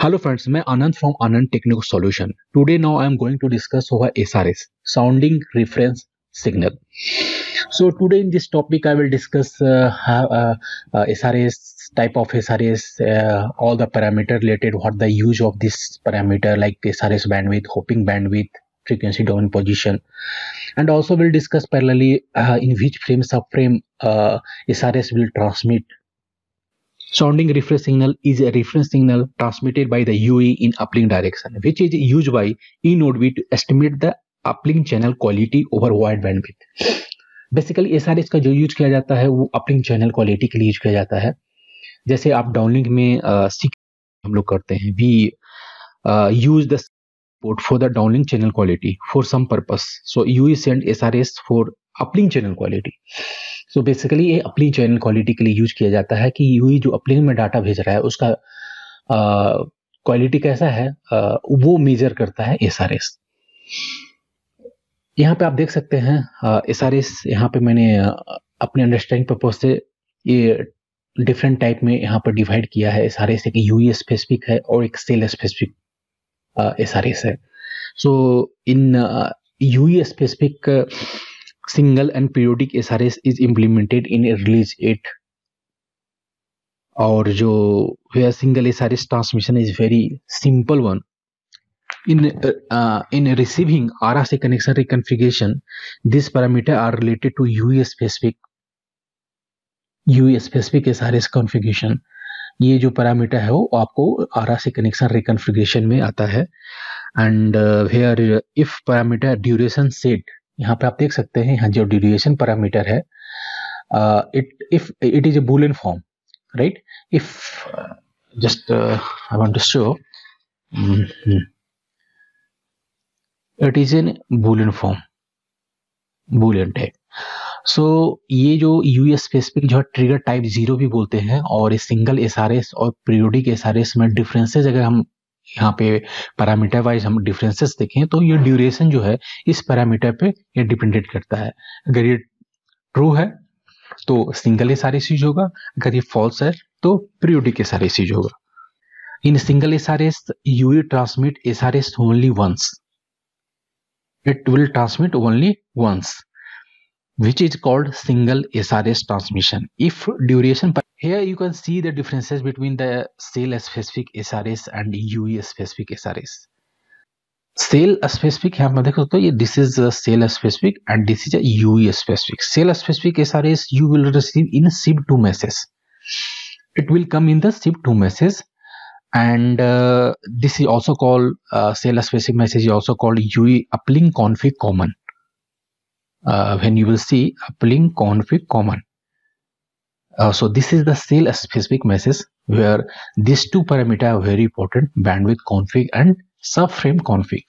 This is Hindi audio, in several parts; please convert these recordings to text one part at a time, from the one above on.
Hello friends, मैं आनंद from Anand Technical Solution. Today now I am going to discuss over SRS, Sounding Reference Signal. So today in this topic I will discuss SRS, type of SRS, all the parameter related, what the use of this parameter like SRS bandwidth, hopping bandwidth, frequency domain position, and also we'll discuss parallelly in which frame subframe SRS will transmit. Sounding reference signal is a reference signal transmitted by the UE in uplink direction, which is used by eNodeB to estimate the uplink channel quality over wide bandwidth. Basically SRS का जो यूज किया जाता है वो अपलिंक चैनल क्वालिटी के लिए यूज किया जाता है. जैसे आप डाउनलिंक में हम लोग करते हैं, we use the port for the downlink channel quality for some purpose. So UE send SRS for uplink channel quality. So basically ये uplink channel quality के लिए यूज किया जाता है कि UE जो uplink में डाटा भेज रहा है उसका क्वालिटी कैसा है वो मेजर करता है SRS. यहाँ पे आप देख सकते हैं SRS, यहाँ पे मैंने अपने अंडरस्टैंडिंग पर्पज से ये डिफरेंट टाइप में यहाँ पर डिवाइड किया है. SRS एक UE स्पेसिफिक है और एक सेल स्पेसिफिक SRS है. So in UE specific single and periodic SRS is implemented in release 8, और जो where single SRS transmission is very simple one. In receiving RRC connection reconfiguration, these parameters are related to UE specific SRS configuration. ये जो पैरामीटर है वो आपको RRC कनेक्शन रिकॉन्फ़िगरेशन में आता है. And here if parameter duration set, यहाँ पे आप देख सकते हैं यहाँ जो ड्यूरेशन पैरामीटर है it is a Boolean form, right. If just I want to show it is an Boolean form, Boolean type. So ये जो यूएस स्पेसिफिक जो ट्रिगर टाइप 0 भी बोलते हैं, और सिंगल एसआरएस और पीरियोडिक एसआरएस में डिफरेंसेस अगर हम यहाँ पे पैरामीटर वाइज हम डिफरेंसेस देखें तो ये ड्यूरेशन जो है इस पैरामीटर पे ये डिपेंडेंट करता है. अगर ये ट्रू है तो सिंगल एसआरएस यूज होगा, अगर ये फॉल्स है तो पीरियोडिक एसआरएस यूज होगा. In single SRS UE transmit SRS only once, it will transmit only once, which is called single SRS transmission. If duration, here you can see the differences between the cell specific SRS and UE specific SRS. Cell specific यहाँ पर देखो तो ये this is a cell specific and this is a UE specific. Cell specific SRS you will receive in SIB2 message. It will come in the SIB2 message, and this is also called cell specific message is also called UE uplink config common. When you will see uplink config common. So this is the cell specific message where these two parameters are very important, bandwidth config and subframe config,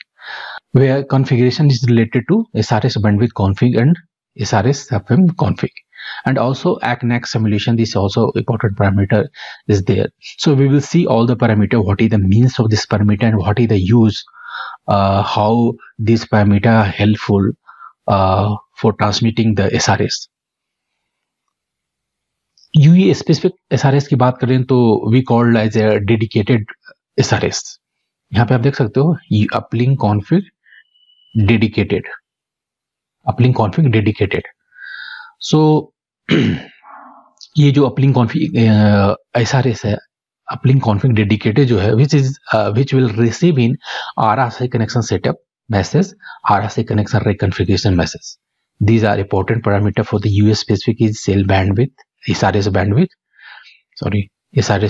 where configuration is related to SRS bandwidth config and SRS subframe config. And also ACNAC simulation, this also important parameter is there. So we will see all the parameter, what is the means of this parameter and what is the use, how this parameter are helpful for transmitting the SRS. UE specific SRS की बात करें तो we called as a dedicated SRS. यहाँ पे आप देख सकते हो uplink config dedicated, uplink config dedicated. So ये जो uplink config SRS है, uplink config dedicated जो है which will receive in RRC connection setup message, RRC connection reconfiguration message. These are important parameter for the US specific is cell bandwidth, SRS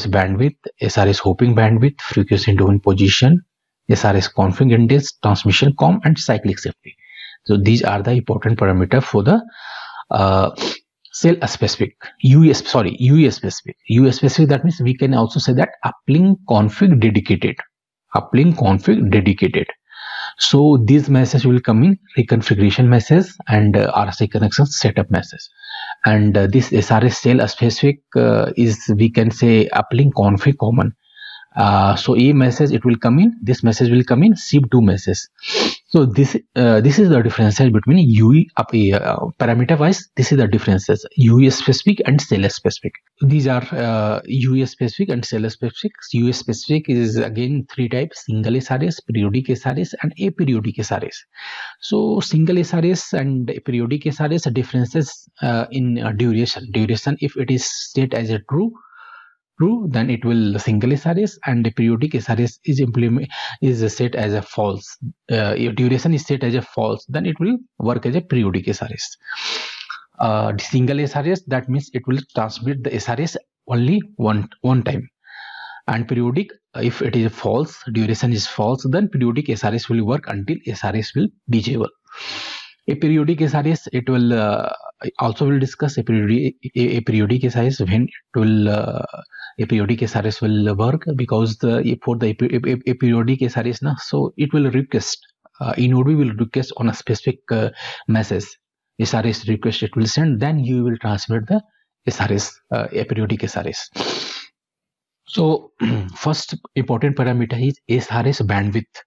bandwidth, SRS hopping bandwidth, frequency domain position, SRS config index, transmission com, and cyclic safety. So these are the important parameter for the cell specific, UE specific. US specific, that means we can also say that uplink config dedicated, uplink config dedicated. So these messages will come in reconfiguration message and RRC connection setup message. And this SRS cell specific is, we can say, uplink config common. So a message it will come in, this message will come in SIB2 message. So this is the differences between UE parameter wise. This is the differences UE specific and cell specific. These are UE specific and cell specific. UE specific is again three types: single SRS, periodic SRS, and aperiodic SRS. So single SRS and periodic SRS differences in duration. Duration, if it is set as a true, then it will single SRS, and the periodic SRS is set as a false. If duration is set as a false, then it will work as a periodic SRS. The single SRS, that means it will transmit the SRS only one time, and periodic, if it is false, duration is false, then periodic SRS will work until SRS will disable. A periodic SRS, it will also will discuss a periodic SRS when it will a periodic SRS will work, because for the periodic SRS na, so it will request eNodeB will request on a specific message, SRS request it will send, then you will transmit the SRS, aperiodic SRS. So first important parameter is SRS bandwidth,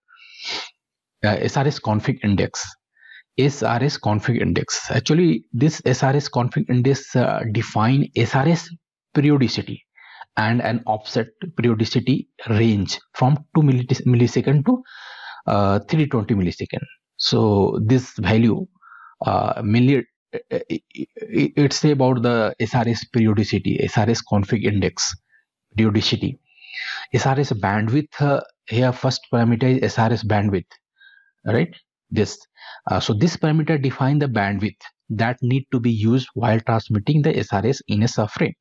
SRS config index. SRS config index. Actually, this SRS config index define SRS periodicity and an offset periodicity range from 2 millisecond to 320 millisecond. So this value mainly it's about the SRS periodicity, SRS config index periodicity. SRS bandwidth, here first parameter is SRS bandwidth, right? This so this parameter define the bandwidth that need to be used while transmitting the SRS in a subframe.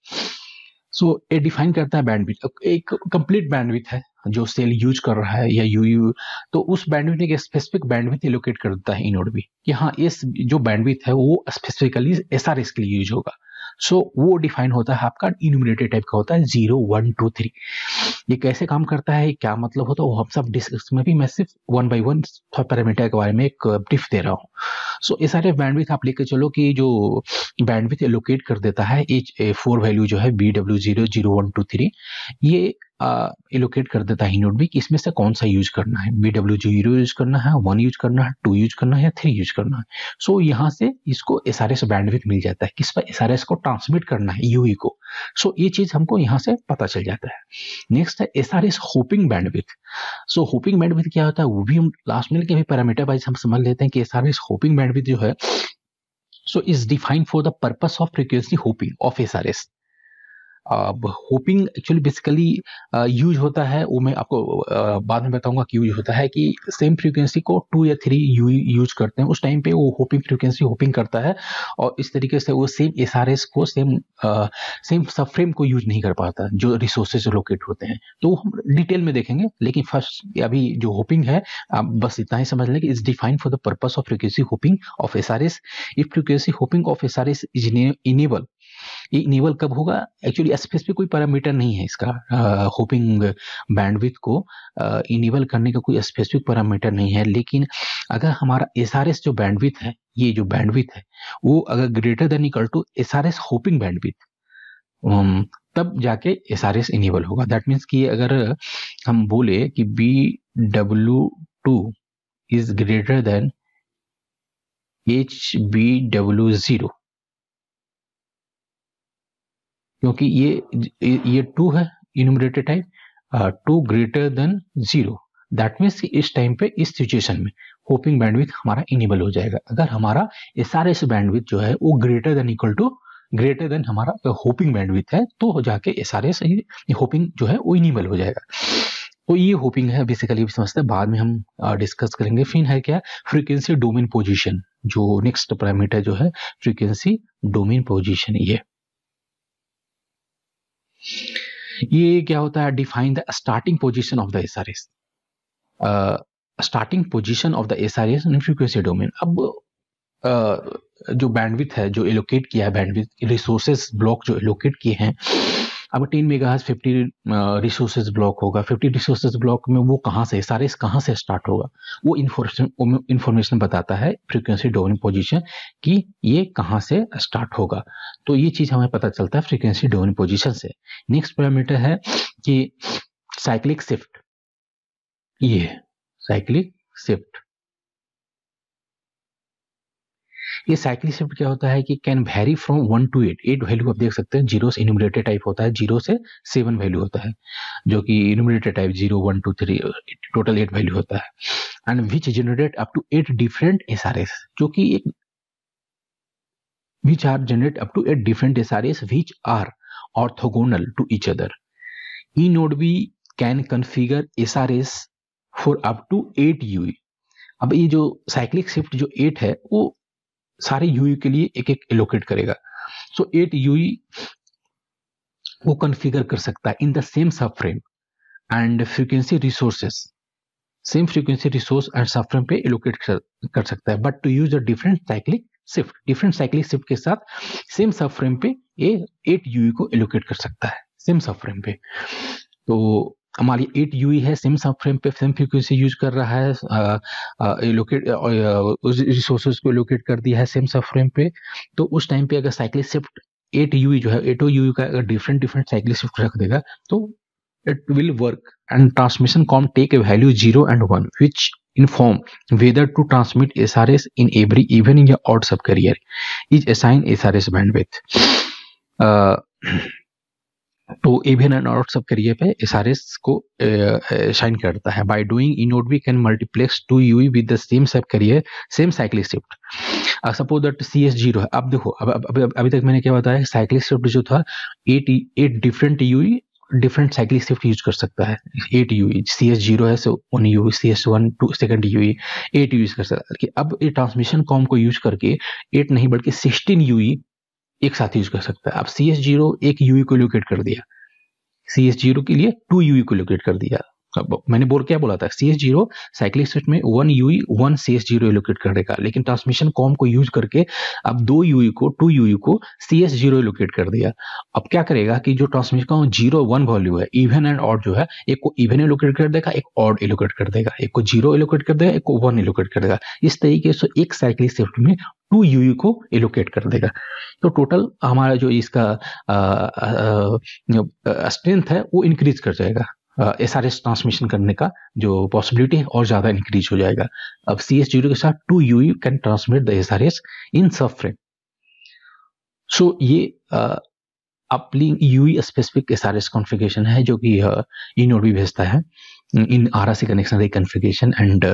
So ये डिफाइन करता है बैंडविड्थ, एक कंप्लीट बैंडविड्थ है जो सेल यूज कर रहा है या यूयू, तो उस बैंडविड्थ में एक स्पेसिफिक बैंडविड्थ एलोकेट कर देता है इनोड भी कि हाँ इस जो बैंडविड्थ है वो स्पेसिफिकली एसआरएस के लिए यूज होगा. सो वो डिफाइन होता है आपका इन्यूमरेटेड टाइप का होता है 0 1 2 3. ये कैसे काम करता है, क्या मतलब होता है, वो हम सब डिस्कस में भी मैं सिर्फ 1 by 1 पैरामीटर के बारे में एक ब्रीफ दे रहा हूँ. सो एसआरएफ बैंडविड्थ आप लेकर चलो कि जो बैंडविड्थ एलोकेट कर देता है एच 4 वैल्यू जो है BW0 0 1 2 3, ये एलोकेट कर देता है इनोड भी कि इसमें से कौन सा यूज करना है, BW0 यूज करना है, 1 यूज करना है, 2 यूज करना है या 3 यूज करना है. सो यहाँ से इसको एसआरएस बैंडविड्थ मिल जाता है, किस पर एसआरएस को ट्रांसमिट करना है यूई को. सो ये चीज हमको यहाँ से पता चल जाता है. नेक्स्ट है एसआरएस होपिंग बैंडविड्थ. सो होपिंग बैंडविड्थ क्या होता है वो भी हम लास्ट में के भी पैरामीटर वाइज हम समझ लेते हैं कि एसआरएस होपिंग बैंडविड्थ जो है so is defined for the purpose of frequency hopping of SRS. अब होपिंग एक्चुअली बेसिकली यूज होता है, वो मैं आपको बाद में बताऊंगा कि यूज होता है कि सेम फ्रीक्वेंसी को 2 या 3 यूज करते हैं, उस टाइम पे वो होपिंग फ्रीक्वेंसी होपिंग करता है और इस तरीके से वो सेम एसआरएस को सेम सबफ्रेम को यूज नहीं कर पाता जो रिसोर्सेज लोकेट होते हैं. तो हम डिटेल में देखेंगे, लेकिन फर्स्ट अभी जो होपिंग है आप बस इतना ही समझ लें कि is defined for the purpose of frequency hopping of SRS. If frequency hopping of SRS is enable, ये इनेबल कब होगा, एक्चुअली स्पेसिफिक कोई पैरामीटर नहीं है इसका, होपिंग बैंडविड्थ को इनेबल करने का कोई स्पेसिफिक पैरामीटर नहीं है. लेकिन अगर हमारा एसआरएस जो बैंडविड्थ है, ये जो बैंडविड्थ है वो अगर greater than equal to SRS hopping bandwidth, तब जाके एसआरएस इनेबल होगा. दैट मीन्स कि अगर हम बोले कि BW2 is greater than HBW0, क्योंकि ये 2 है enumerated type, 2 greater than 0, that means इस टाइम पे इस सिचुएशन में होपिंग बैंडविड्थ हमारा इनेबल हो जाएगा. अगर हमारा एसआरएस बैंडविड्थ जो है वो ग्रेटर देन हमारा होपिंग बैंडविड्थ है तो जाके एसआरएस होपिंग जो है वो इनेबल हो जाएगा. तो ये होपिंग है बेसिकली, समझते हैं, बाद में हम डिस्कस करेंगे. फिर है क्या, फ्रीक्वेंसी डोमेन पोजीशन, जो नेक्स्ट पैरामीटर जो है फ्रीक्वेंसी डोमेन पोजीशन. ये क्या होता है, define the starting position of the SRS, starting position of the SRS in frequency domain. अब जो बैंडविड्थ है जो एलोकेट किया है, बैंडविड्थ रिसोर्सेज ब्लॉक जो एलोकेट किए हैं, अब 10 मेगाहर्ट्ज 50 रिसोर्सेज ब्लॉक होगा. 50 रिसोर्सेज ब्लॉक में वो कहाँ से एसआरएस कहाँ से स्टार्ट होगा, वो इंफॉर्मेशन बताता है फ्रीक्वेंसी डोमेन पोजीशन कि ये कहाँ से स्टार्ट होगा. तो ये चीज हमें पता चलता है फ्रीक्वेंसी डोमेन पोजीशन से. नेक्स्ट पैरामीटर है कि साइक्लिक शिफ्ट. ये साइक्लिक शिफ्ट ये साइक्लिक शिफ्ट क्या होता है कि can very from 1 to 8, 8 value आप देख सकते हैं, जीरो से इन्यूमरेटेड टाइप होता है, 0 से 7 वैल्यू होता है, जो कि इन्यूमरेटेड टाइप 0 1 2 3 टोटल 8 वैल्यू होता है। And which generate up to 8 different SRS, जो कि एक which are generate up to 8 different SRAs which are orthogonal to each other. eNodeB can configure SRAs for up to 8 UE। अब ये जो साइक्लिक शिफ्ट जो 8 है वो सारे UE के लिए एक एक एलोकेट करेगा। सो 8 UE वो कॉन्फ़िगर कर सकता है in the same subframe and frequency resources, same frequency resource and subframe पे एलोकेट कर सकता है, but to use a different cyclic shift के साथ सेम सब फ्रेम पे ये 8 यूई को एलोकेट कर सकता है सेम सब फ्रेम पे। तो हमारी 8 यूई है, सेम सब फ्रेम पे सेम फ्रीक्वेंसी यूज कर रहा है, एलोकेट उस रिसोर्सेज को एलोकेट कर दिया है सेम सब फ्रेम पे। तो उस टाइम पे अगर साइक्लिक शिफ्ट 8 यूई जो है 8 यूई का अगर डिफरेंट साइक्लिक शिफ्ट रख देगा तो it will work and transmission com take a value 0 and 1 which inform whether to transmit SRS in every even या odd subcarrier is assigned SRS bandwidth। तो even and odd subcarrier पे SRS को assign करता है। by doing eNodeB can multiplex 2 UE with the same subcarrier same cyclic shift। Suppose that CS0 है। अब देखो अभी तक मैंने क्या बताया, साइक्लिक शिफ्ट जो था 8 different UE different cyclic shift use कर सकता है। 8 यूई CS0 है, so 1 UE CS1 2 second UE 8 use कर सकता है। अब ये ट्रांसमिशन कॉम को यूज करके 8 नहीं बल्कि 16 यूई एक साथ यूज कर सकता है। अब CS0 एक यूई को लोकेट कर दिया, CS0 के लिए 2 यूई को लोकेट कर दिया। मैंने क्या बोला था, CS0 साइक्लिक शिफ्ट में 1 यूई 1 CS0 एलोकेट करेगा, लेकिन ट्रांसमिशन कॉम को यूज करके अब 2 यूई को 2 यूई को CS0 एलोकेट कर दिया। अब क्या करेगा कि जो ट्रांसमिशन कॉम 0 1 वैल्यू है, इवन एंड ऑड जो है, एक को इवन एलोकेट कर देगा, एक ऑड एलोकेट कर देगा, एक को 0 एलोकेट कर देगा, एक को 1 एलोकेट कर देगा। इस तरीके से एक साइक्लिक शिफ्ट में 2 यूई को एलोकेट कर देगा। तो टोटल हमारा जो इसका स्ट्रेंथ है वो इंक्रीज कर जाएगा। SRS ट्रांसमिशन करने का जो पॉसिबिलिटी है और ज्यादा इंक्रीज हो जाएगा। अब CS0 के साथ 2 UE can transmit the SRS in subframe. So ये uplink UE specific SRS configuration है जो कि eNodeB भेजता है in RRC connection reconfiguration and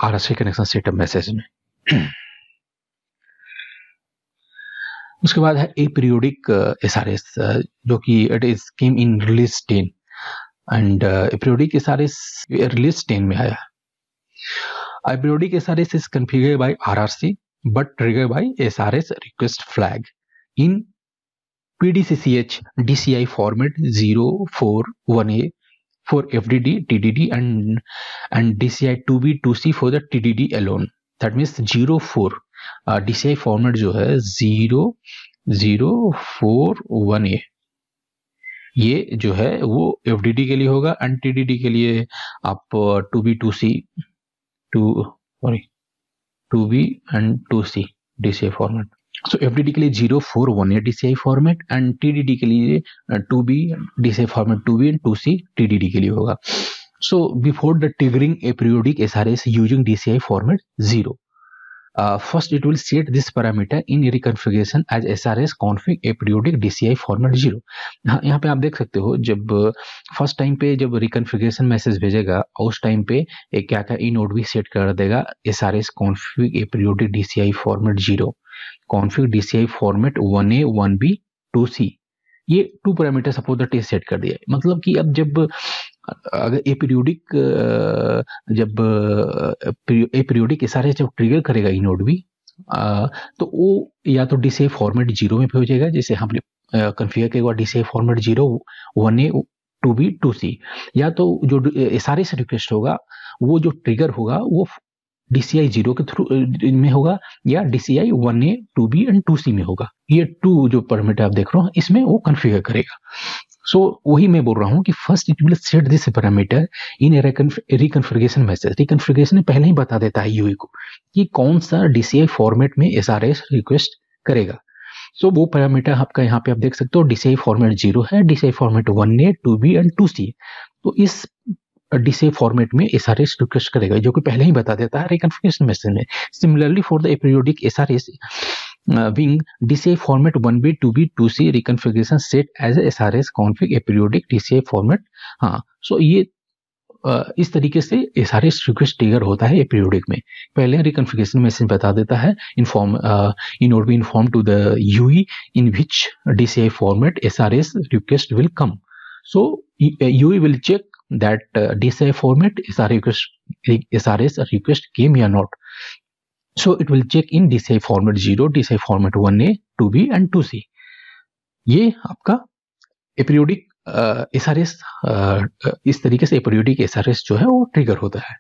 RRC connection setup message में। उसके बाद है अपीरियोडिक SRS जो कि it is came in release 10 and aperiodic SRS release 10 में आया। Aperiodic SRS is configured by RRC but triggered by SRS request flag in PDCCH DCI format 041A for FDD, TDD and DCI 2B 2C for the TDD alone। That means 04 DCI format जो है 0041A ये जो है वो FDD के लिए होगा एंड TDD के लिए आप 2B 2C 2B and 2C DCI format. So FDD के लिए 0418 DCI फॉर्मेट एंड TDD के लिए 2B DCI format 2B and 2C TDD के लिए होगा। So before the triggering A periodic SRS using DCI format 0, first it will set this parameter in reconfiguration as SRS config aperiodic DCI format 0। यहाँ पे आप देख सकते हो जब फर्स्ट टाइम पे जब रिकॉन्फ़िगरेशन मैसेज भेजेगा उस टाइम पे एक क्या eNodeB सेट कर देगा SRS config aperiodic DCI format 0 config DCI format 1A 1B 2C। ये 2 पैरामीटर सपोज दैट ये सेट कर दिया। मतलब कि अब जब अगर अपीरियोडिक SRS जब ट्रिगर करेगा eNodeB तो वो या तो DCI फॉर्मेट 0 में भेजेगा, जैसे हमने कॉन्फ़िगर किया हुआ DCI format 0 1A 2B 2C, या तो जो SRS रिक्वेस्ट होगा वो जो ट्रिगर होगा वो DCI 0 के थ्रू में होगा या DCI 1A 2B and 2C में होगा। ये 2 जो पैरामीटर आप देख रहे हो इसमें वो कॉन्फ़िगर करेगा। सो वही मैं बोल रहा हूँ कि first it will set this parameter in reconfiguration message. Reconfiguration में पहले ही बता देता है यूई को कि कौन सा DCI फॉर्मेट में SRS रिक्वेस्ट करेगा। सो वो पैरामीटर आपका यहाँ पे आप देख सकते हो DCI फॉर्मेट 0 है, DCI format 1A 2B and 2C। तो इस DCA फॉर्मेट में SRS रिक्वेस्ट करेगा, जो कि पहले ही बता देता है रिकॉन्फ़िगरेशन मैसेज में. Similarly for the aperiodic SRS being DCA format 1B 2B 2C reconfiguration set as a SRS config aperiodic DCA format. हाँ, सो ये इस तरीके से SRS रिक्वेस्ट ट्रिगर होता है एपीरियोडिक में. पहले रिकॉन्फ़िगरेशन मैसेज बता देता है in order to inform to the UE in which DCA format SRS request will come. So UE will check that DCA format SRS request came or not. So it will check in DCA format 0, DCA format 1A, 2B and 2C. ये आपका एपीरियोडिक SRS इस तरीके से एपीरियोडिक SRS जो है वो ट्रिगर होता है.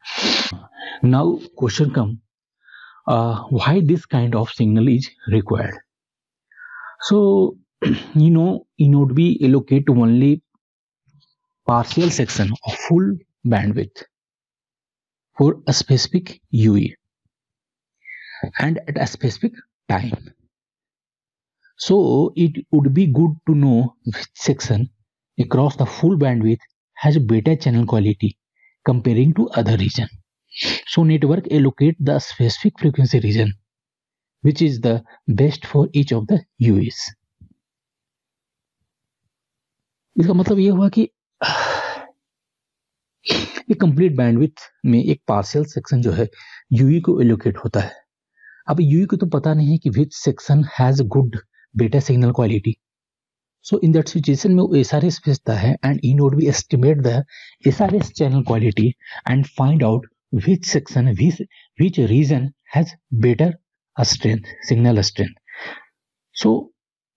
Now question come, why this kind of signal is required. So you not be allocate only partial section of full bandwidth for a specific UE and at a specific time. So it would be good to know which section across the full bandwidth has better channel quality comparing to other region. So network allocate the specific frequency region which is the best for each of the UEs. इसका मतलब ये हुआ कि एक कंप्लीट बैंडविड्थ में एक पार्शियल सेक्शन जो है यूई को एलोकेट होता है. अब यूई को तो पता नहीं है कि which section has good beta signal quality. So in that situation में वो एसआरएस भेजता है and in order be estimate the SRS channel quality and find out which section which region has better strength signal strength. So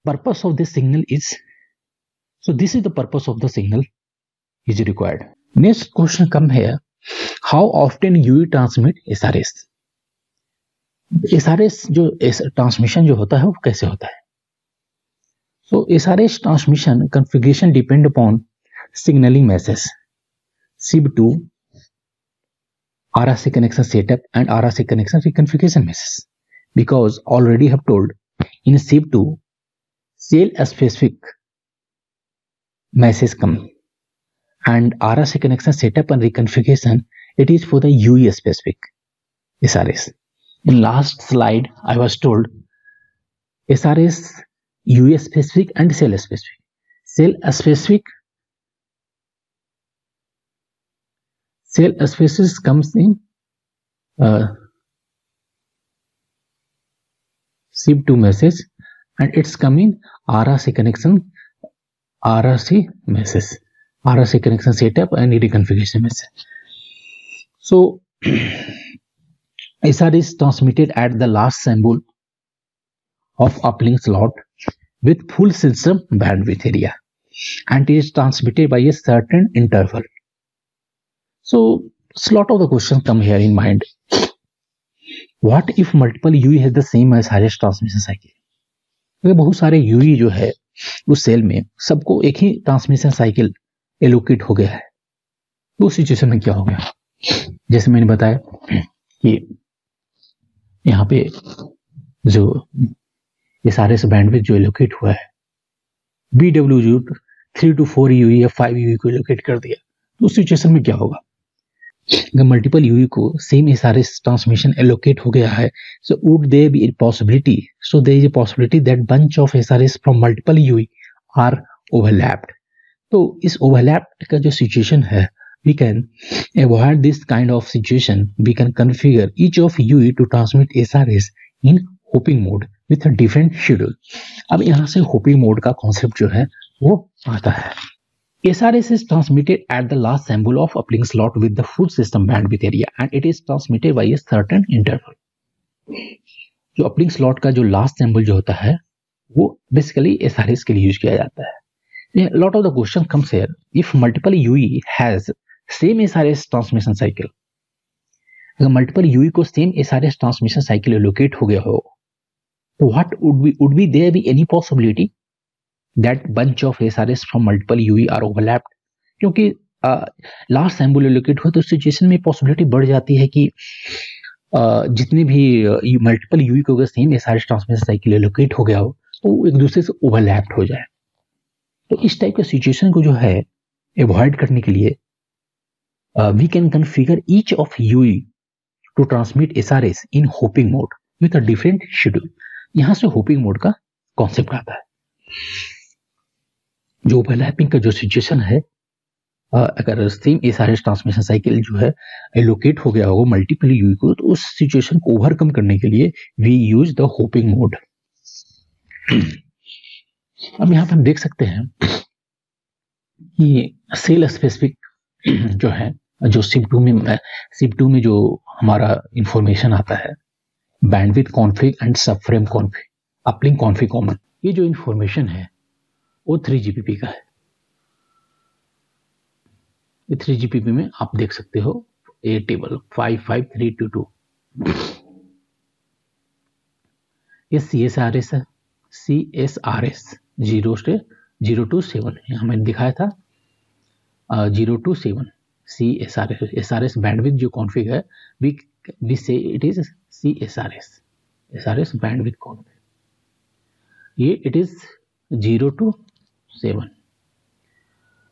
purpose of this signal is this is the purpose of the signal is required. Next question come here, how often UE transmit SRS. SRS जो ट्रांसमिशन जो होता है वो कैसे होता है. So SRS transmission configuration depend upon signaling message SIB2 RRC connection setup and RRC connection reconfiguration message, because already have told in SIB2 cell specific message come and RRC connection setup and reconfiguration it is for the UE specific SRS. In last slide I was told SRS UE specific and cell specific. Cell specific comes in SIB2 message and it's coming RRC connection RRC message, RRC connection setup and reconfiguration message. So SR is transmitted at the last symbol of uplink slot with full system bandwidth area and it is transmitted by a certain interval. So a lot of the questions come here in mind. What if multiple UE has the same as highest transmission cycle? अगर बहुत सारे UE जो है उस सेल में सबको एक ही ट्रांसमिशन साइकिल एलोकेट हो गया है, तो उस सिचुएशन में क्या हो गया. जैसे मैंने बताया कि यहाँ पे जो SRS बैंडविड्थ जो एलोकेट हुआ है BW 3 to 4 UE या 5 UE को एलोकेट कर दिया, तो उस सिचुएशन में क्या होगा. अगर मल्टीपल UE को सेम SRS ट्रांसमिशन एलोकेट हो गया है, so would there be a possibility, so there is a possibility that bunch of SRS from multiple UE are overlapped. तो इस overlapped का जो सिचुएशन है, we can avoid this kind of situation. We can configure each of UE to transmit SRS in hopping mode with a different schedule. अब यहाँ से hopping mode का कॉन्सेप्ट जो है वो आता है. SRS is transmitted at the last symbol of uplink slot with the full system bandwidth area and it is transmitted by a certain interval. जो uplink slot का जो last symbol जो होता है वो basically SRS के लिए यूज किया जाता है. A lot of the question comes here, if multiple UE has same SRS transmission cycle, अगर multiple UE को same SRS transmission cycle allocate हो गया हो, तो what would be there be any possibility that bunch of SRS from multiple UE are overlapped? क्योंकि लास्ट सैम्बल एलोकेट हो तो सिचुएशन में पॉसिबिलिटी बढ़ जाती है कि जितने भी मल्टीपल UE को अगर same SRS transmission cycle allocate हो गया हो तो एक दूसरे से ओवरलैप्ड हो जाए. तो इस टाइप के सिचुएशन को जो है अवॉइड करने के लिए We can configure each of UE to transmit SRS in hopping mode with a different schedule. यहाँ से होपिंग मोड का कॉन्सेप्ट आता है. जो ओवरलैपिंग का जो सिचुएशन है, अगर सेम एसआरएस ट्रांसमिशन साइकिल जो है एलोकेट हो गया होगा मल्टीपल यूई को, तो उस सिचुएशन को ओवरकम करने के लिए we use the hopping mode. अब यहाँ पे हम देख सकते हैं कि सेल स्पेसिफिक जो है, जो SIP2 में जो हमारा इंफॉर्मेशन आता है, bandwidth config and subframe config, uplink config common, ये जो इंफॉर्मेशन है वो 3GPP का है. ये 3GPP में आप देख सकते हो ये टेबल 55322. ये CSRS है, CSRS 0 से 0 to 7 हमें दिखाया था 0 to 7 SRS बैंडविड्थ जो कॉन्फ़िग है, we say it is SRS bandwidth config. ये it is 0 to 7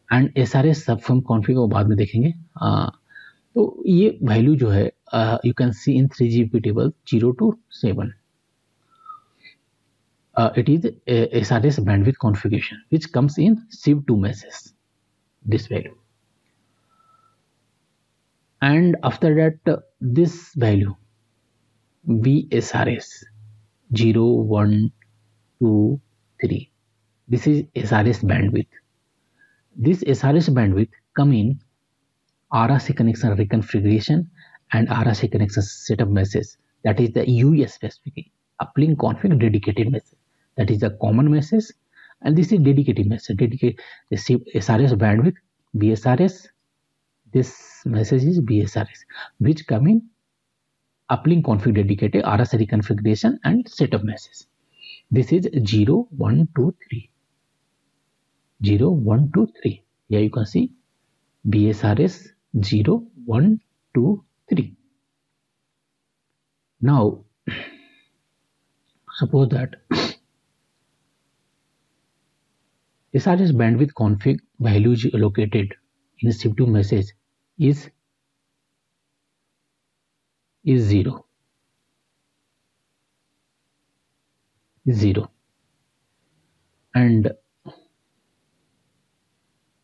and SRS subframe config को बाद में देखेंगे. तो ये वैल्यू जो है you can see in 3GPP table 0 to 7. It is SRS bandwidth configuration which comes in SIP2 message, this value, and after that this value VSRS 0, 1, 2, 3, this is SRS bandwidth. This SRS bandwidth come in RRC connection reconfiguration and RRC connection setup message, that is the UE specific uplink config dedicated message, that is the common message, and this is dedicated message, dedicate the SRS bandwidth BSRS. This message is BSRS which come in uplink config dedicated RRC reconfiguration and setup message. This is 0, 1, 2, 3. 0, 1, 2, 3. Here you can see BSRS 0, 1, 2, 3. Now suppose that SRS bandwidth config value allocated in SIP2 message is 0. And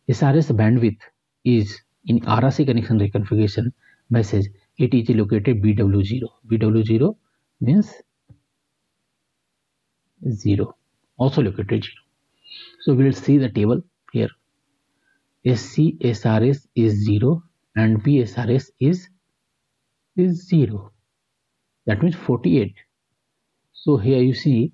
SRS bandwidth is in RRC connection reconfiguration message, it is located BW0. BW0 means 0, also located 0. So we will see the table here. SCSRS is 0 and BSRS is 0. That means 48. So here you see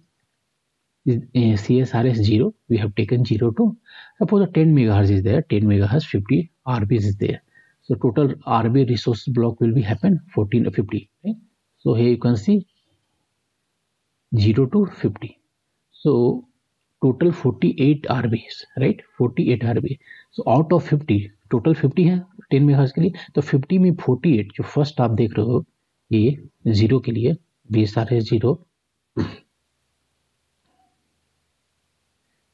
CSRS 0, we have taken 0 to, suppose a 10 megahertz is there, 10 megahertz, 50 RBs is there. So total RB resource block will be happen 14 or 50. Right? So here you can see 0 to 50. So total 48 RBs, right? 48 RB. So out of 50, total 50 है 10 मेगाहर्ट्ज के लिए, तो 50 में 48 जो फर्स्ट आप देख रहे हो ये 0 के लिए BSRS 0,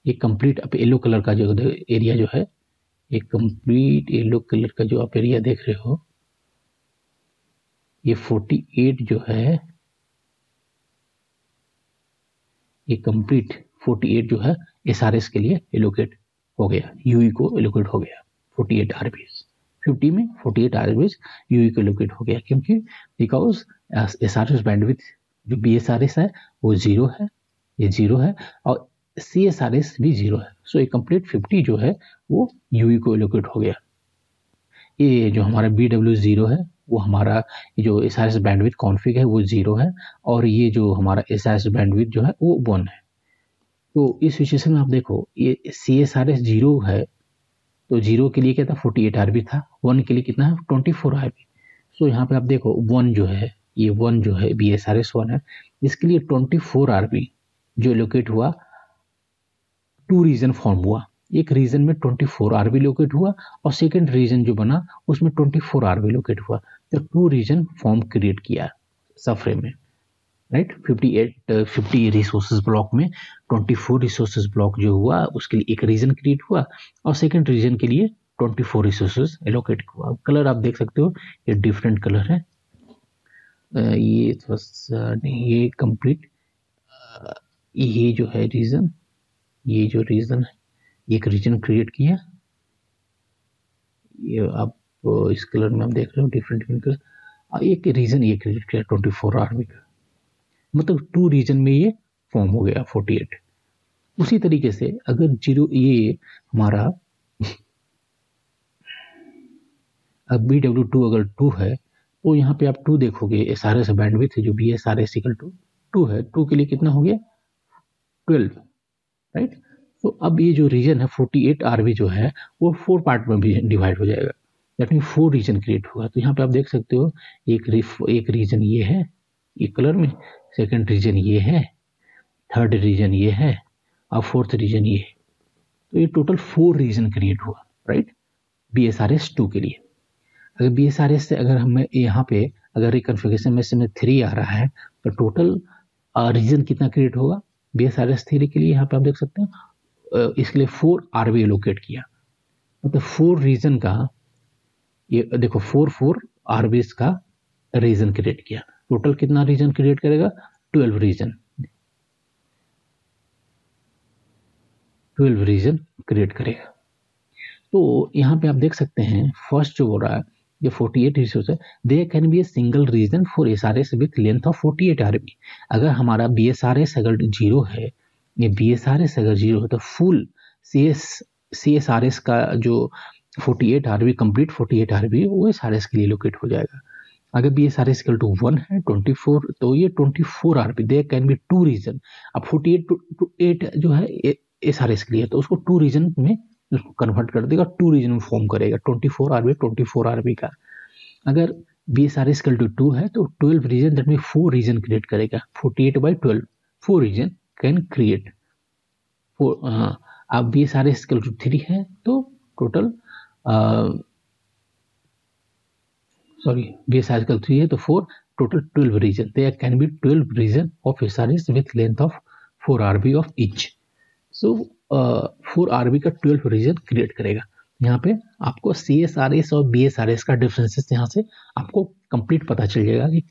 ये कंप्लीट आप येलो कलर का जो एरिया जो है, ये कंप्लीट येलो कलर का जो आप एरिया देख रहे हो, ये 48 जो है, ये कंप्लीट 48 जो है SRS के लिए एलोकेट हो गया, UE को एलोकेट हो गया 48 RBs. 50 में 48 RBs UE को एलोकेट हो गया, क्योंकि बिकॉज SRS बैंडविड्थ जो BSRS है वो 0 है, ये 0 है, और CSRS भी 0 है. सो ये कंप्लीट 50 जो है वो UE को एलोकेट हो गया. ये जो हमारा BW0 है वो हमारा जो SRS बैंडविड्थ कॉन्फ़िग है वो 0 है, और ये जो हमारा SRS बैंडविड्थ जो है वो 1 है. तो इस सिचुएशन में आप देखो ये CSRS 0 है, तो 0 के लिए क्या था 48 RB था, 1 के लिए कितना है 24 RB. सो यहाँ पे आप देखो 1 जो है, ये 1 जो है BSRS 1 है, इसके लिए 24 RB जो लोकेट हुआ, 2 रीजन फॉर्म हुआ. एक रीजन में 24 RB लोकेट हुआ और सेकंड रीजन जो बना उसमें 24 RB लोकेट हुआ. तो 2 रीजन फॉर्म क्रिएट किया सबफ्रेम में, राइट. 50 रिसोर्सेज ब्लॉक में 24 रिसोर्सेज ब्लॉक जो हुआ उसके लिए एक रीजन क्रिएट हुआ और सेकंड रीजन के लिए 24 रिसोर्सेज एलोकेट हुआ। कलर आप देख सकते हो, ये डिफरेंट कलर है। ये नहीं, ये कंप्लीट, ये जो है रीजन, ये जो रीजन है, एक रीजन क्रिएट किया। ये आप इस कलर में आप देख रहे हो डिफरेंट कलर, एक रीजन ये क्रिएट किया 24 आर्मी का, मतलब 2 रीजन में ये फॉर्म हो गया 48। उसी तरीके से अगर जीरो, ये हमारा अब BW2 अगर 2 है तो यहाँ पे आप 2 देखोगे, SRS बैंडविड्थ है जो BSRS इक्वल टू 2 है, 2 के लिए कितना हो गया 12, राइट। तो अब ये जो रीजन है 48 RB जो है वो 4 पार्ट में भी डिवाइड हो जाएगा, दैट मीन 4 रीजन क्रिएट होगा। तो यहाँ पे आप देख सकते हो एक रीजन ये है, ये कलर में, सेकंड रीजन ये है, थर्ड रीजन ये है, और फोर्थ रीजन ये है। तो ये टोटल 4 रीजन क्रिएट हुआ, राइट, BSRS 2 के लिए। अगर BSRS से अगर हमें यहाँ पे अगर रिकन्फिगरेशन में से 3 आ रहा है तो टोटल रीजन कितना क्रिएट होगा BSRS 3 के लिए। यहाँ पे आप देख सकते हैं इसके लिए 4 RB एलोकेट किया, मतलब 4 रीजन का, ये देखो 4 RBs का रीजन क्रिएट किया। टोटल कितना रीजन क्रिएट करेगा 12 रीजन क्रिएट करेगा। तो यहाँ पे आप देख सकते हैं फर्स्ट जो हो रहा है ये 48 रिसोर्स है, there can be a single region for SRS with length of 48 RB। अगर हमारा BSRS अगर 0 है, ये BSRS अगर 0 है तो फुल CSRS का जो 48 RB कंप्लीट 48 RB वो SRS के लिए लोकेट हो जाएगा। अगर BSRS इक्वल टू 1 है 24 तो ये 24 RB, there can be 2 region. अब 48 to 8 जो है SRS के लिए, तो उसको 2 रीजन में उसको कन्वर्ट कर देगा, 2 रीजन में फॉर्म करेगा 24 RB का। अगर BSRS इक्वल टू 2 है तो 12 region, that mean 4 region create करेगा। 48/12 4 रीजन कैन क्रिएट। अब BSRS इक्वल टू 3 है तो टोटल BSRS इक्वल 3 है तो 4, total 12 region, there can be 12 region of SRS with length of 4 RB of each. So 4 RB का 12 रीजन क्रिएट करेगा। यहाँ पे आपको CSRS और BSRS का डिफरेंसेस यहाँ से आपको कंप्लीट पता चल जाएगा कि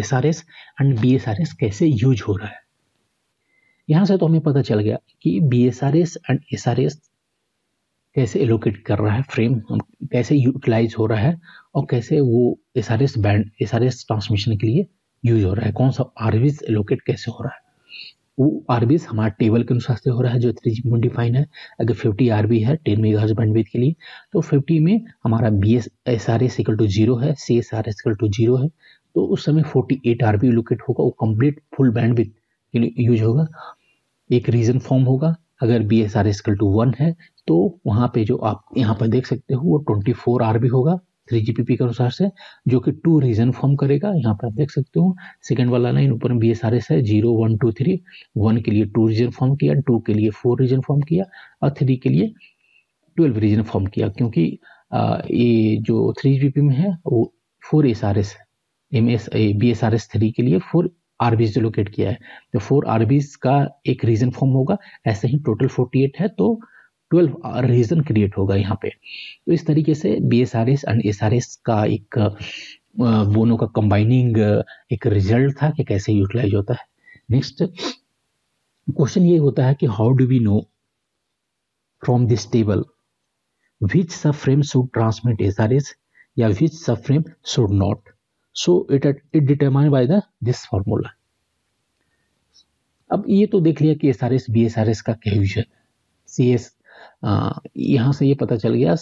SRS एंड BSRS कैसे यूज हो रहा है। यहाँ से तो हमें पता चल गया कि BSRS एंड SRS कैसे एलोकेट कर रहा है, फ्रेम कैसे यूटिलाइज हो रहा है, और कैसे वो SRS ट्रांसमिशन के लिए यूज हो रहा है, कौन सा RBs एलोकेट कैसे हो रहा है। वो RBs हमारा टेबल के अनुसार से हो रहा है जो 3GP में डिफाइन है। अगर 50 RB है 10 मेगाहर्ट्ज बैंडविड्थ के लिए तो 50 में हमारा SRS इक्वल टू 0 है, CSRS इक्वल टू 0 है, तो उस समय 48 RB एलोकेट होगा, वो कंप्लीट फुल बैंडविड्थ के लिए यूज होगा। एक रीजन फॉर्म होगा। अगर BSRS इक्वल टू 1 है तो वहाँ पे जो आप यहाँ पर देख सकते हो वो 24 RB होगा 3GPP के अनुसार से, जो कि 2 रीजन फॉर्म करेगा। यहाँ पर आप देख सकते हो सेकंड वाला लाइन ऊपर में BSRS है 0 1 2 3, 1 के लिए 2 रीजन फॉर्म किया, 2 के लिए 4 रीजन फॉर्म किया, और 3 के लिए 12 रीजन फॉर्म किया, क्योंकि ये जो 3GPP में है वो 4 SRS BSRS 3 के लिए 4 RBs लोकेट किया है, तो 4 RBs का एक रीजन फॉर्म होगा। ऐसे ही टोटल 48 है तो 12 रीजन क्रिएट होगा यहाँ पे। तो इस तरीके से BSRS एंड SRS का एक दोनों का कंबाइनिंग एक रिजल्ट था कि कैसे यूटिलाइज होता है। नेक्स्ट क्वेश्चन ये होता है कि how do we know from this table which subframe should transmit SRS या which subframe should not. So it determined by this formula। अब ये तो देख लिया कि SRS BSRS का क्या यूज है। CS यहाँ से ये पता चल गया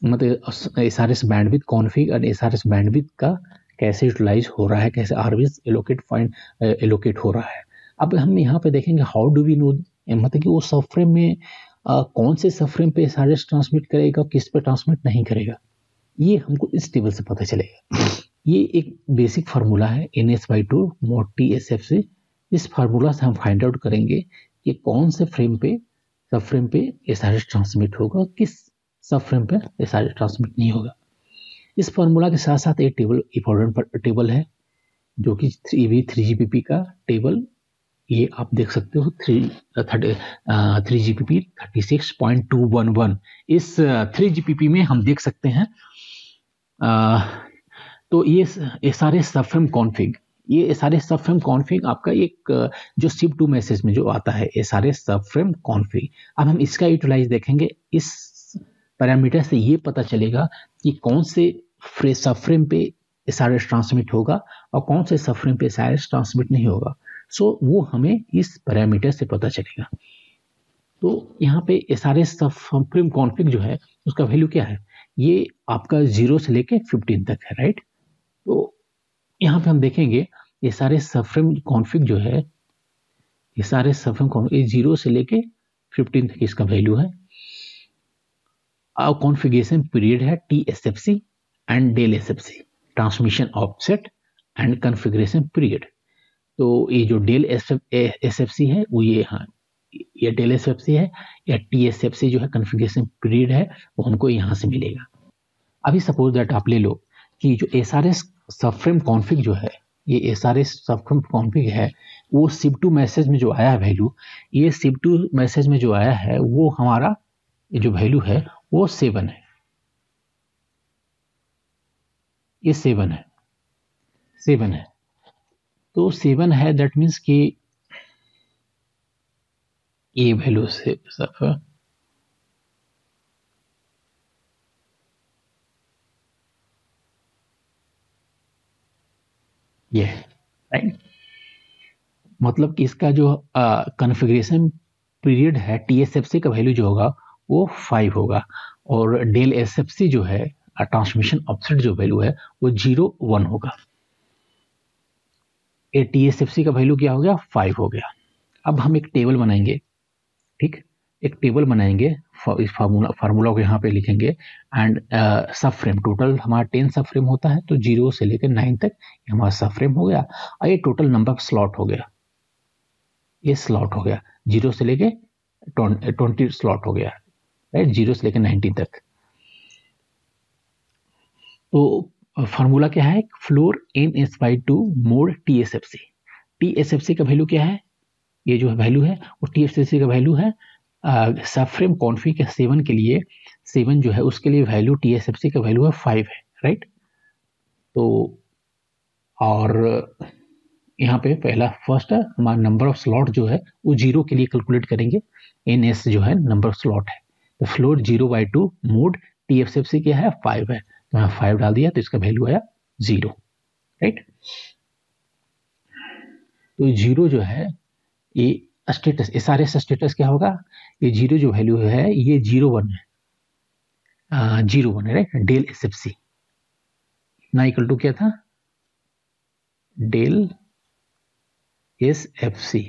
मतलब SRS बैंडविड्थ कॉन्फ़िग और SRS बैंडविड्थ का कैसे यूटिलाइज हो रहा है, कैसे RBs एलोकेट हो रहा है। अब हम यहाँ पे देखेंगे हाउ डू वी नो, मतलब कि वो सब फ्रेम में कौन से सब फ्रेम पे SRS ट्रांसमिट करेगा, किस पे ट्रांसमिट नहीं करेगा, ये हमको इस टेबल से पता चलेगा। ये एक बेसिक फार्मूला है NS/2 mod TSF से। इस फार्मूला से हम फाइंड आउट करेंगे कि कौन से फ्रेम पे सब फ्रेम पे SRS ट्रांसमिट होगा, किस सब फ्रेम पे SRS ट्रांसमिट नहीं होगा। इस फार्मूला के साथ साथ एक टेबल इंपॉर्टेंट टेबल है जो कि 3GPP का टेबल ये आप देख सकते हो 3GPP 36.211। इस 3GPP में हम देख सकते हैं तो ये सारे सबफ्रेम कॉन्फ़िग, ये सारे सबफ्रेम कॉन्फ़िग आपका एक जो SIP2 मैसेज में जो आता है, ये सारे सबफ्रेम कॉन्फ़िग। अब हम इसका यूटिलाइज देखेंगे। इस पैरामीटर से ये पता चलेगा कि कौन से सबफ्रेम पे एसआरएस ट्रांसमिट होगा और कौन से सबफ्रेम पे एसआरएस ट्रांसमिट नहीं होगा। सो वो हमें इस पैरामीटर से पता चलेगा। तो यहाँ पे एसआरएस सबफ्रेम कॉन्फ़िग जो है उसका वैल्यू क्या है, ये आपका 0 से लेके 15 तक है, राइट। तो यहाँ पे हम देखेंगे ये सारे सबफ्रेम कॉन्फ़िग जो है, ये सारे सबफ्रेम कॉन्फ़िग 0 से लेके 15 तक इसका वैल्यू है। कॉन्फ़िगरेशन पीरियड है TSFC एंड डेल SFC, transmission offset and configuration period. तो ये जो डेल SFC है वो ये डेल SFC है, या TSFC जो है कॉन्फ़िगरेशन पीरियड है, वो हमको यहाँ से मिलेगा। अभी सपोज दैट आप ले लो कि जो SRS सबफ्रेम कॉन्फ़िग जो है, ये SRS सबफ्रेम कॉन्फ़िग है, वो SIP2 मैसेज में जो आया है वैल्यू, ये SIP2 मैसेज में जो आया है वो हमारा ये जो वैल्यू है वो 7 है, ये 7 है, 7 है। तो 7 है, दैट मीन्स कि ये वैल्यू से ये है, राइट। मतलब कि इसका जो कॉन्फ़िगरेशन पीरियड है TSFC का वैल्यू जो होगा वो 5 होगा, और डेल SFC जो है ट्रांसमिशन ऑफसेट जो वैल्यू है वो 0-1 होगा। ये TSFC का वैल्यू क्या हो गया, 5 हो गया। अब हम एक टेबल बनाएंगे, ठीक, एक टेबल बनाएंगे, इस फार्मूला को यहाँ पे लिखेंगे एंड सब फ्रेम टोटल हमारा 10 सब फ्रेम होता है, तो 0 से लेकर 9 तक ये हमारा सब फ्रेम हो गया, और ये टोटल नंबर ऑफ स्लॉट हो गया, ये स्लॉट हो गया 0 से लेके 20 स्लॉट हो गया, राइट, 0 से लेकर 19 तक। तो फार्मूला क्या है, floor NS/2 mode TSFC। TSFC का वैल्यू क्या है, ये जो वैल्यू है वो TSFC का वैल्यू है सब फ्रेम कॉन्फ़िग 7 के लिए, 7 जो है उसके लिए वैल्यू TSFC का वैल्यू है 5 है, राइट। तो और यहाँ पे पहला फर्स्ट हमारा नंबर ऑफ स्लॉट जो है वो 0 के लिए कैलकुलेट करेंगे, NS जो है नंबर ऑफ स्लॉट है, तो फ्लोर 0/2 मोड TSFC क्या है 5 है, तो यहाँ 5 डाल दिया तो इसका वैल्यू आया 0, राइट। तो 0 जो है ये स्टेटस, SRS स्टेटस क्या होगा, ये 0 जो वैल्यू है ये 0-1 है, 0-1 है, राइट। डेल SFC ना इक्वल टू क्या था, डेल SFC,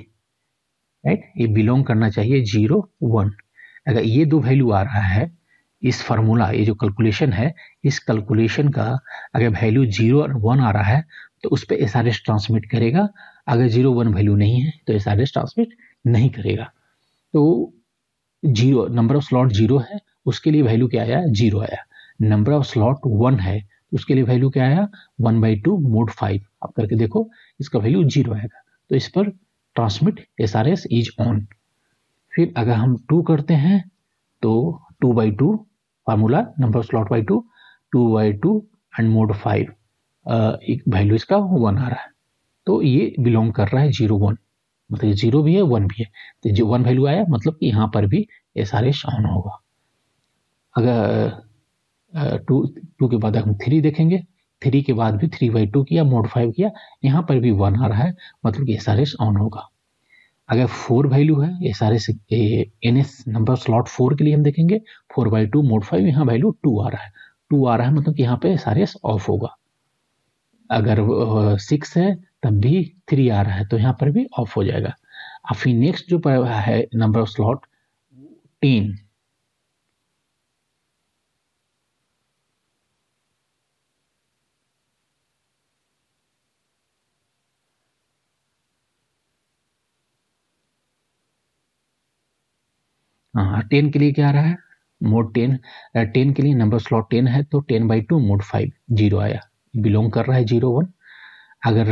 राइट, ये बिलोंग करना चाहिए 0-1। अगर ये दो वैल्यू आ रहा है इस फार्मूला, ये जो कैलकुलेशन है इस कैलकुलेशन का अगर वैल्यू 0 और 1 आ रहा है तो उस पर SRS ट्रांसमिट करेगा, अगर 0-1 वैल्यू नहीं है तो SRS ट्रांसमिट नहीं करेगा। तो 0 नंबर ऑफ स्लॉट 0 है, उसके लिए वैल्यू क्या आया, 0 आया। नंबर ऑफ स्लॉट 1 है, उसके लिए वैल्यू क्या आया, 1/2 मोड 5। आप करके देखो इसका वैल्यू 0 आएगा, तो इस पर ट्रांसमिट SRS इज ऑन। फिर अगर हम 2 करते हैं तो 2/2 formula number of slot by 2, 2/2 and mode 5, एक वैल्यू इसका 1 आ रहा है, तो ये बिलोंग कर रहा है 0-1, मतलब 0 भी है 1 भी है, तो जो 1 वैल्यू आया मतलब कि यहाँ पर भी SRS ऑन होगा। अगर 2 के बाद हम 3 देखेंगे, 3 के बाद भी 3/2 किया, मोड 5 किया, यहाँ पर भी 1 आ रहा है, मतलब कि SRS ऑन होगा। अगर 4 वैल्यू है SRS NS number of slot 4 के लिए हम देखेंगे 4/2 मोड 5, यहाँ वैल्यू 2 आ रहा है, 2 आ रहा है मतलब कि यहाँ पे SRS ऑफ होगा। अगर 6 है तब भी 3 आ रहा है तो यहाँ पर भी ऑफ हो जाएगा। अब फिर नेक्स्ट जो है नंबर ऑफ स्लॉट 10, हाँ 10 के लिए क्या आ रहा है, मोड 10, 10 के लिए नंबर स्लॉट 10 है तो 10/2 मोड 5, 0 आया, बिलोंग कर रहा है 0-1। अगर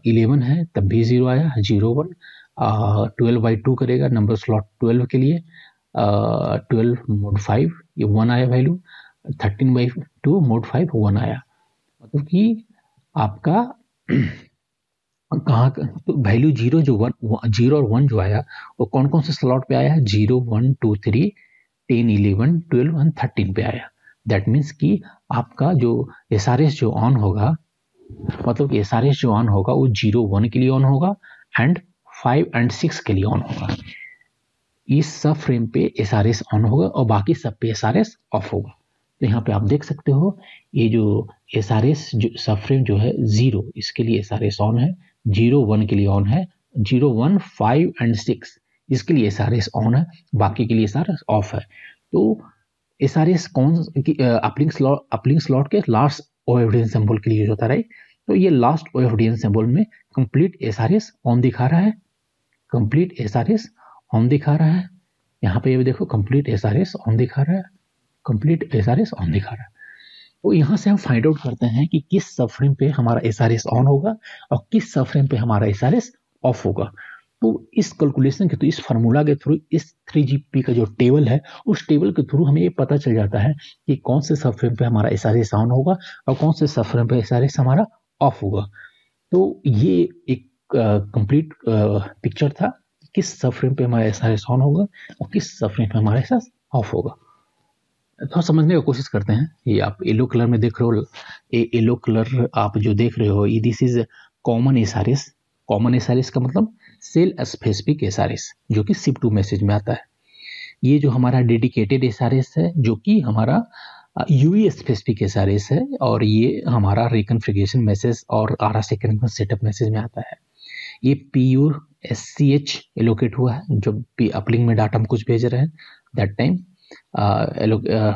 11 है तब भी 0 आया, 0-1। 12/2 करेगा नंबर स्लॉट 12 के लिए, 12 मोड 5 ये 1 आया वैल्यू, 13/2 मोड 5 1 आया, मतलब कि आपका कहाँ तो वैल्यू जीरो जो 0 और 1 जो आया वो कौन कौन से स्लॉट पे आया है, 0 1 2 3 10 11 12 और 13 पे आया। दैट मीन्स कि आपका जो SRS जो ऑन होगा, मतलब कि SRS जो ऑन होगा वो 0 1 के लिए ऑन होगा एंड 5 एंड 6 के लिए ऑन होगा। इस सब फ्रेम पे SRS ऑन होगा और बाकी सब पे SRS ऑफ होगा। तो यहाँ पे आप देख सकते हो ये जो SRS जो सब फ्रेम जो है 0 इसके लिए SRS ऑन है, 0 1 के लिए ऑन है, 0 1 5 एंड 6 इसके लिए SRS ऑन है, बाकी के लिए SRS ऑफ है। तो SRS कौन अपलिंक स्लॉट के लास्ट OFDM सिंबल के लिए यूज होता है, राइट। तो ये लास्ट OFDM सिंबल में कंप्लीट SRS ऑन दिखा रहा है, कंप्लीट SRS ऑन दिखा रहा है। यहाँ पे ये देखो कंप्लीट SRS ऑन दिखा रहा है, कंप्लीट SRS ऑन दिखा रहा है। तो यहाँ से हम फाइंड आउट करते हैं कि किस सब फ्रेम पे हमारा SRS ऑन होगा और किस सब फ्रेम पे हमारा SRS ऑफ होगा। तो इस कैलकुलेशन के, तो इस फार्मूला के थ्रू, इस 3GP का जो टेबल है उस टेबल के थ्रू हमें ये पता चल जाता है कि कौन से सब फ्रेम पे हमारा SRS ऑन होगा और कौन से सब फ्रेम पे SRS हमारा ऑफ होगा। तो ये एक कंप्लीट पिक्चर था किस सब फ्रेम पे हमारा SRS ऑन होगा और किस सब फ्रेम पे हमारा SRS ऑफ होगा। थोड़ा समझने की कोशिश करते हैं। ये आप येलो कलर में देख रहे हो, येलो कलर आप जो देख रहे हो ये this is common SRS। Common SRS का मतलब सेल स्पेसिफिक SRS जो कि SIP2 मैसेज में आता है। ये जो हमारा डेडिकेटेड SRS है जो कि हमारा UE स्पेसिफिक SRS है, और ये हमारा रिकॉन्फ़िगरेशन मैसेज और RA सेकेंड सेटअप मैसेज में आता है। ये PU SCH एलोकेट हुआ है जब भी अपलिंक में डाटा हम कुछ भेज रहे हैं, that time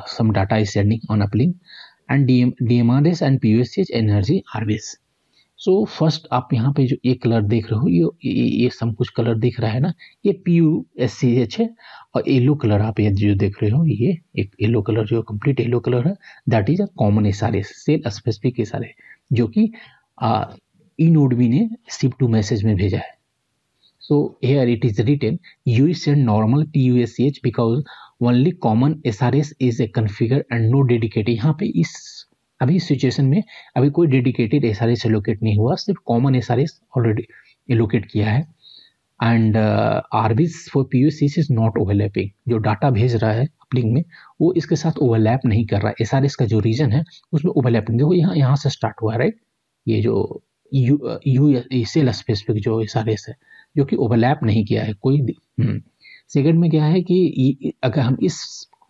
some data is sending on uplink, and DMRS and PUSH energy RBS। So first आप यहाँ पे जो एक कलर देख रहे हो ये सब कुछ कलर दिख रहा है ना, ये PUSCH है, और येलो कलर आप ये जो देख रहे हो ये एक येलो कलर जो कंप्लीट येलो कलर है, that is a common SRS cell specific SRS जो कि eNodeB ने SIP2 मैसेज में भेजा है। So here it is written you send normal PUSCH because only common SRS is a configure and no dedicated। यहाँ पे इस अभी सिचुएशन में अभी कोई डेडिकेटेड SRS एलोकेट नहीं हुआ, सिर्फ कॉमन SRS ऑलरेडी एलोकेट किया है। And RBs for PUSCH is not overlapping. जो डाटा भेज रहा है अपलिंक में वो इसके साथ ओवरलैप नहीं कर रहा है। SRS का जो रीजन है उसमें ओवरलैप नहीं। देखो यहाँ से स्टार्ट हुआ है, राइट। ये जो सेल स्पेसिफिक जो SRS है जो कि ओवरलैप नहीं किया है कोई। सेकंड में क्या है कि अगर हम इस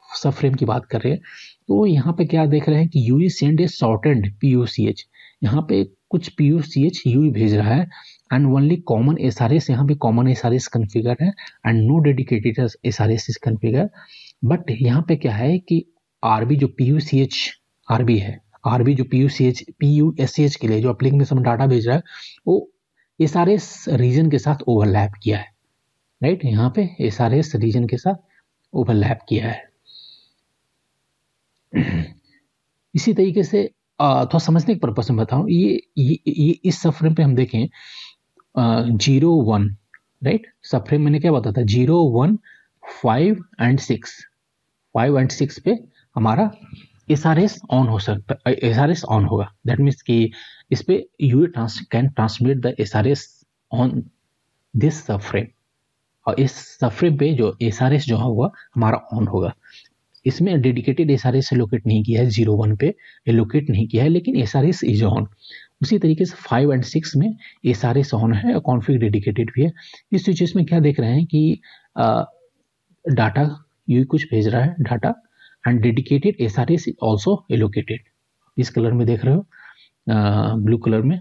सब फ्रेम की बात कर रहे हैं तो यहाँ पे क्या देख रहे हैं कि UE सेंड ए शॉर्टेंड PUSCH। यहाँ पे कुछ PUSCH UE भेज रहा है एंड ओनली कॉमन SRS, यहाँ पे कॉमन SRS कन्फिगर है and no dedicated SRS is configure. But यहाँ पे क्या है कि RB जो PUSCH RB है, RB जो PUSCH के लिए जो अपलिंक में सब डाटा भेज रहा है वो SRS रीजन के साथ ओवरलैप किया है, राइट। यहाँ पे SRS रीजन के साथ ओवरलैप किया है। इसी तरीके से थोड़ा समझने के पर्पस में बताऊं, ये इस सब फ्रेम पे हम देखें 0 1, राइट। सब फ्रेम मैंने क्या बताया था, 0 1 5 एंड 6, 5 एंड 6 पे हमारा SRS ऑन हो सकता है, SRS ऑन होगा। दैट मीन्स कि इस पे UE can transmit the SRS on this सब फ्रेम, और इस सब फ्रेम पे जो SRS जो होगा हमारा ऑन होगा। इसमें डेडिकेटेड SRS एलोकेट नहीं किया है, 0 1 पे एलोकेट नहीं किया है, लेकिन SRS इज ऑन। उसी तरीके से 5 एंड 6 में SRS ऑन है और कॉन्फिग डेडिकेटेड भी है। इस सिचुएशन में क्या देख रहे हैं कि डाटा UE कुछ भेज रहा है data and dedicated SRS is also allocated. इस कलर में देख रहे हो, ब्लू कलर में,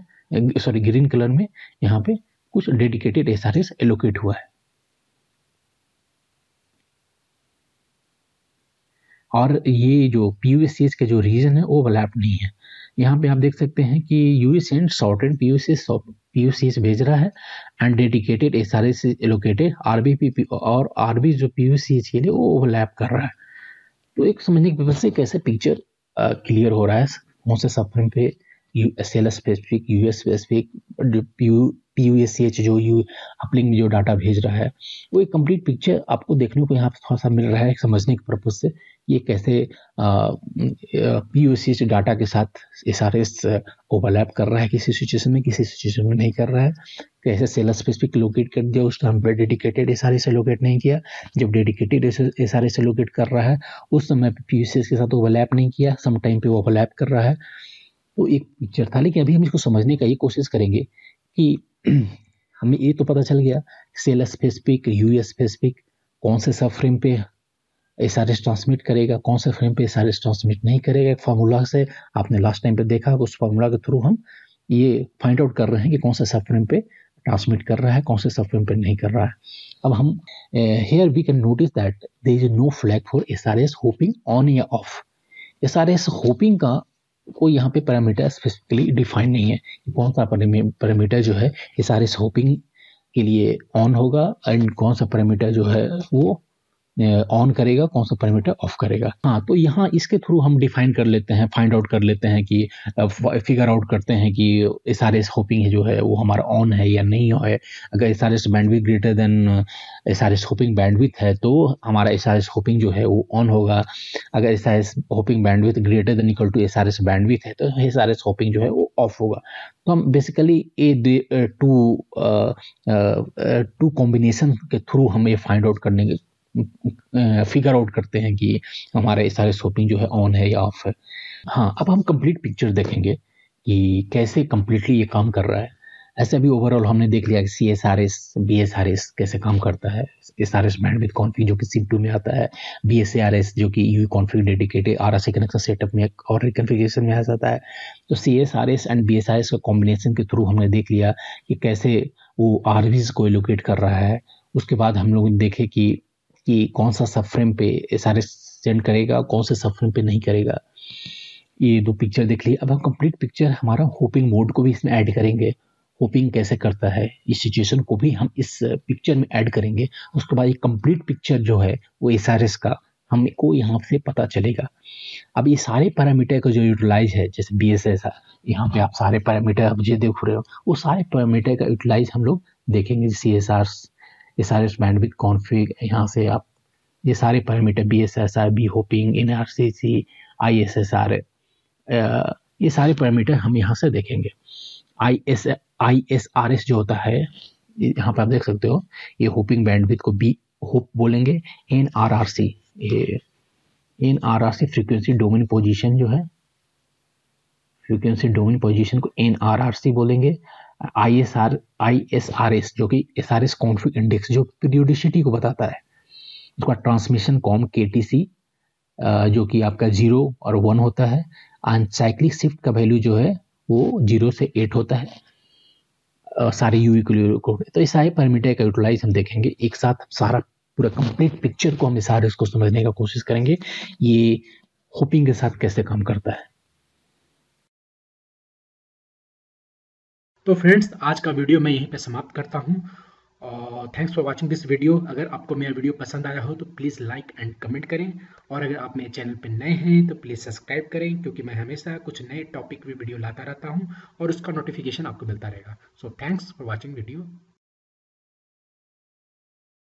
सॉरी ग्रीन कलर में, यहाँ पे कुछ डेडिकेटेड SRS एलोकेट हुआ है। और ये जो PUSCH का जो रीजन है वो ओवरलैप नहीं है। यहाँ पे आप देख सकते हैं कि UE सेंड शॉर्टेड PUSCH भेज रहा है and dedicated SRS allocated RB और RB जो PUSCH के लिए वो ओवरलैप कर रहा है। तो एक समझने की वजह से कैसे पिक्चर क्लियर हो रहा है कौन से सब फ्रेम पे cell specific, US specific, PUSCH जो अपलिंक जो डाटा भेज रहा है, वो एक कंप्लीट पिक्चर आपको देखने को यहाँ पे थोड़ा सा मिल रहा है समझने के पर्पज से। ये कैसे PUSCH डाटा के साथ SRS ओवरलैप कर रहा है किसी सिचुएशन में, किसी सिचुएशन में नहीं कर रहा है। कैसे सेल स्पेसिफिक लोकेट कर दिया उस टाइम पे डेडिकेटेड SRS से लोकेट नहीं किया, जब डेडिकेटेड SRS से लोकेट कर रहा है उस समय पे PUSCH के साथ ओवरलैप नहीं किया, सम टाइम पे ओवरलैप कर रहा है। तो एक पिक्चर था, लेकिन अभी हम इसको समझने का ये कोशिश करेंगे कि हमें ये तो पता चल गया सेल स्पेसिफिक, यूएस स्पेसिफिक कौन से सब फ्रेम पे SRS ट्रांसमिट करेगा, कौन से फ्रेम पे SRS ट्रांसमिट नहीं करेगा। एक फार्मूला से आपने लास्ट टाइम पे देखा, उस फार्मूला के थ्रू हम ये फाइंड आउट कर रहे हैं कि कौन सा सब फ्रेम पे ट्रांसमिट कर रहा है, कौन से सब फ्रेम पे नहीं कर रहा है। अब हम here we can notice that there is no flag for SRS hopping on या ऑफ। SRS होपिंग का कोई यहाँ पे पैरामीटर स्पेसिफिकली डिफाइन नहीं है कि कौन सा पैरामीटर जो है SRS होपिंग के लिए ऑन होगा एंड कौन सा पैरामीटर जो है वो ऑन करेगा, कौन सा पैरामीटर ऑफ करेगा। हाँ, तो यहाँ इसके थ्रू हम डिफाइन कर लेते हैं, फाइंड आउट कर लेते हैं कि फिगर आउट करते हैं कि SRS होपिंग जो है वो हमारा ऑन है या नहीं है। अगर SRS bandwidth greater then SRS hopping bandwidth है तो हमारा SRS होपिंग जो है वो ऑन होगा। अगर SRS hopping bandwidth greater than equal to SRS bandwidth है तो SRS होपिंग जो है वो ऑफ होगा। तो हम बेसिकली टू कॉम्बिनेशन के थ्रू हम ये फाइंड आउट करने के फिगर आउट करते हैं कि हमारा SRS होपिंग जो है ऑन है या ऑफ है। हाँ, अब हम कंप्लीट पिक्चर देखेंगे कि कैसे कंप्लीटली ये काम कर रहा है। ऐसे अभी ओवरऑल हमने देख लिया कि CSRS, BSRS कैसे काम करता है, SRS बैंडविड्थ कॉन्फ़िग जो कि SIP2 में आता है, BSARS जो कि UE config dedicated RSA connection setup में और रिकॉन्फ़िगरेशन में आ जाता है। तो CSRS एंड BSRS का कॉम्बिनेशन के थ्रू हमने देख लिया कि कैसे वो RVs को एलोकेट कर रहा है। उसके बाद हम लोग देखे कि कौन सा सब फ्रेम पे SRS सेंड करेगा, कौन से सब फ्रेम पे नहीं करेगा। ये दो पिक्चर देख ली। अब हम कंप्लीट पिक्चर हमारा होपिंग मोड को भी इसमें ऐड करेंगे, होपिंग कैसे करता है इस सिचुएशन को भी हम इस पिक्चर में ऐड करेंगे। उसके बाद ये कंप्लीट पिक्चर जो है वो SRS का हमको यहाँ से पता चलेगा। अब ये सारे पैरामीटर का जो यूटिलाइज है, जैसे BSS यहाँ पे आप सारे पैरामीटर अब जो देख रहे हो वो सारे पैरामीटर का यूटिलाइज हम लोग देखेंगे। SRS बैंडविड्थ कॉन्फ़िग, यहाँ से आप ये सारे parameter BSSR, B hopping, NRCC, ISSR, ये सारे पैरामीटर हम यहाँ से देखेंगे। ISRS जो होता है यहाँ पर आप देख सकते हो, ये होपिंग बैंडविड्थ को B होप बोलेंगे। NRRC, ये NRRC फ्रीक्वेंसी डोमेन पोजीशन जो है, फ्रीक्वेंसी डोमेन पोजीशन को NRRC बोलेंगे। ISRS जो कि SRS कॉन्फ़िग इंडेक्स जो पीरियोडिसिटी को बताता है। उसका ट्रांसमिशन कॉम KTC जो कि आपका 0 और 1 होता है। साइक्लिक शिफ्ट का वैल्यू जो है वो 0 से 8 होता है सारे UE को। तो इस सारे पैरामीटर का यूटिलाइज हम देखेंगे एक साथ। सारा पूरा कंप्लीट पिक्चर को हम SRS को समझने का कोशिश करेंगे, ये होपिंग के साथ कैसे काम करता है। तो फ्रेंड्स, आज का वीडियो मैं यहीं पे समाप्त करता हूँ और thanks for watching this video. अगर आपको मेरा वीडियो पसंद आया हो तो प्लीज़ लाइक एंड कमेंट करें, और अगर आप मेरे चैनल पर नए हैं तो प्लीज़ सब्सक्राइब करें, क्योंकि मैं हमेशा कुछ नए टॉपिक पे वीडियो लाता रहता हूँ और उसका नोटिफिकेशन आपको मिलता रहेगा। So thanks for watching video.